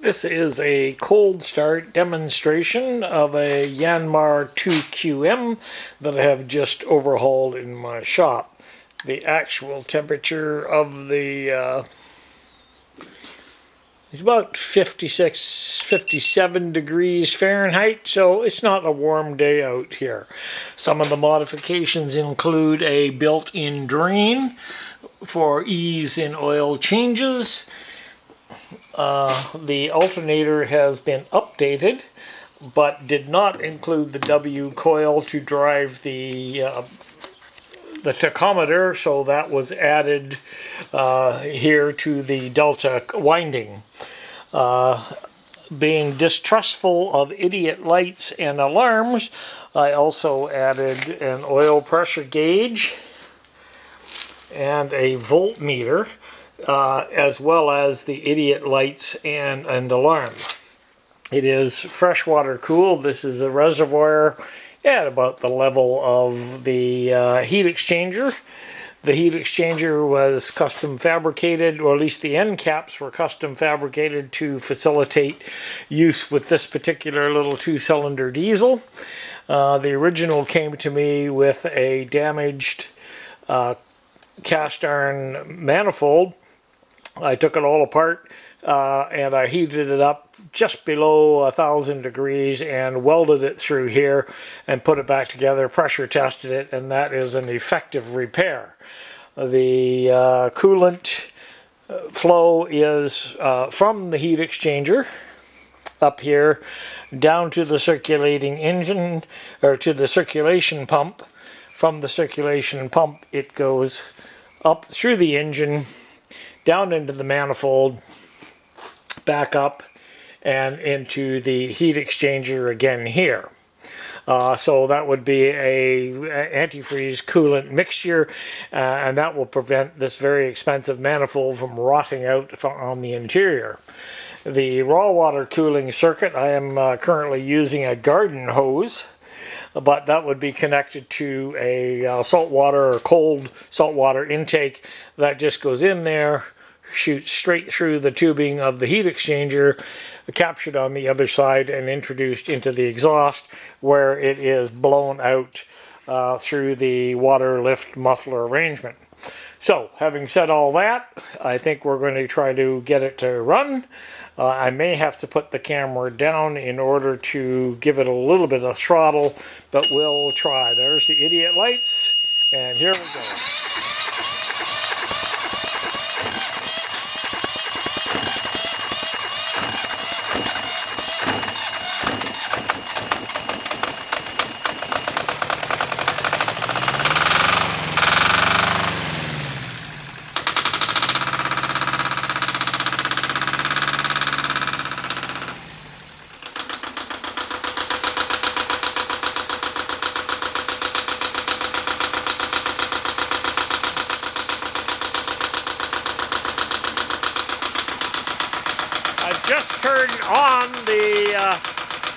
This is a cold start demonstration of a Yanmar 2QM that I have just overhauled in my shop. The actual temperature of the is about 57 degrees Fahrenheit, so it's not a warm day out here. Some of the modifications include a built-in drain for ease in oil changes. The alternator has been updated, but did not include the W coil to drive the tachometer, so that was added here to the delta winding. Being distrustful of idiot lights and alarms, I also added an oil pressure gauge and a voltmeter, as well as the idiot lights and alarms. It is freshwater cooled. This is a reservoir at about the level of the heat exchanger. The heat exchanger was custom fabricated, or at least the end caps were custom fabricated to facilitate use with this particular little two-cylinder diesel. The original came to me with a damaged cast iron manifold. I took it all apart and I heated it up just below 1,000 degrees and welded it through here and put it back together, pressure tested it, and that is an effective repair. The coolant flow is from the heat exchanger up here down to the circulating engine, or to the circulation pump. From the circulation pump it goes up through the engine, down into the manifold, back up, and into the heat exchanger again here. So that would be a antifreeze coolant mixture, and that will prevent this very expensive manifold from rotting out on the interior. The raw water cooling circuit, I am currently using a garden hose, but that would be connected to a saltwater or cold saltwater intake that just goes in there, shoots straight through the tubing of the heat exchanger, captured on the other side and introduced into the exhaust, where it is blown out through the water lift muffler arrangement. So, having said all that, I think we're going to try to get it to run. I may have to put the camera down in order to give it a little bit of throttle, but we'll try. There's the idiot lights, and here we go. I've just turned on the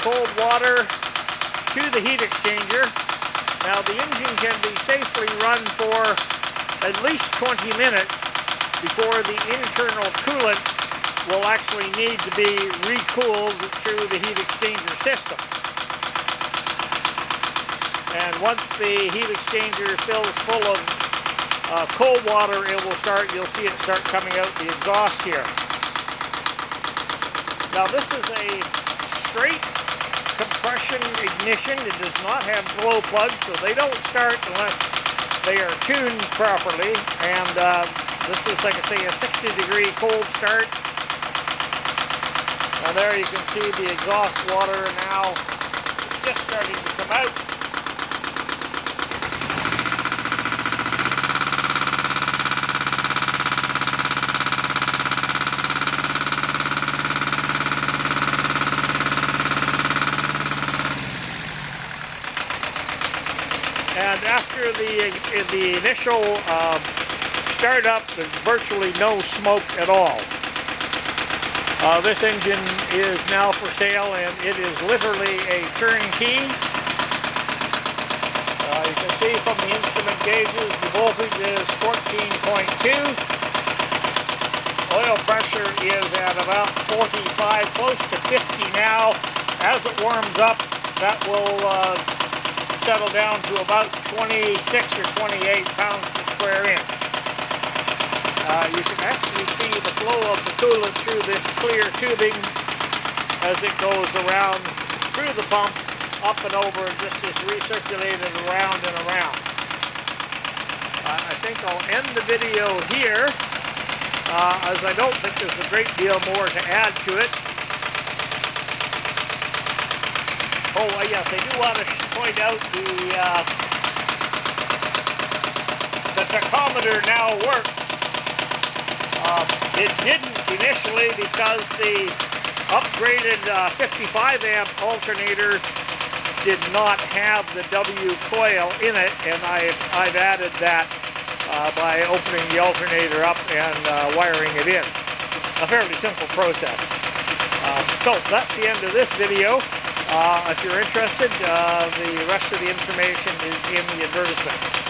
cold water to the heat exchanger. Now the engine can be safely run for at least 20 minutes before the internal coolant will actually need to be recooled through the heat exchanger system. And once the heat exchanger fills full of cold water, it will start, you'll see it start coming out the exhaust here. Now this is a straight compression ignition. It does not have glow plugs, so they don't start unless they are tuned properly. And this is, like I say, a 60-degree cold start. Now there you can see the exhaust water now just starting to come out. And after the initial startup, there's virtually no smoke at all. This engine is now for sale, and it is literally a turnkey. You can see from the instrument gauges, the voltage is 14.2. Oil pressure is at about 45, close to 50 now. As it warms up, that will settle down to about 26 or 28 pounds per square inch. You can actually see the flow of the coolant through this clear tubing as it goes around through the pump, up and over, and just is recirculated around and around. I think I'll end the video here, as I don't think there's a great deal more to add to it. Oh, yes, I do want to point out the tachometer now works. It didn't initially because the upgraded 55 amp alternator did not have the W coil in it, and I've added that by opening the alternator up and wiring it in. A fairly simple process. So that's the end of this video. If you're interested, the rest of the information is in the advertisement.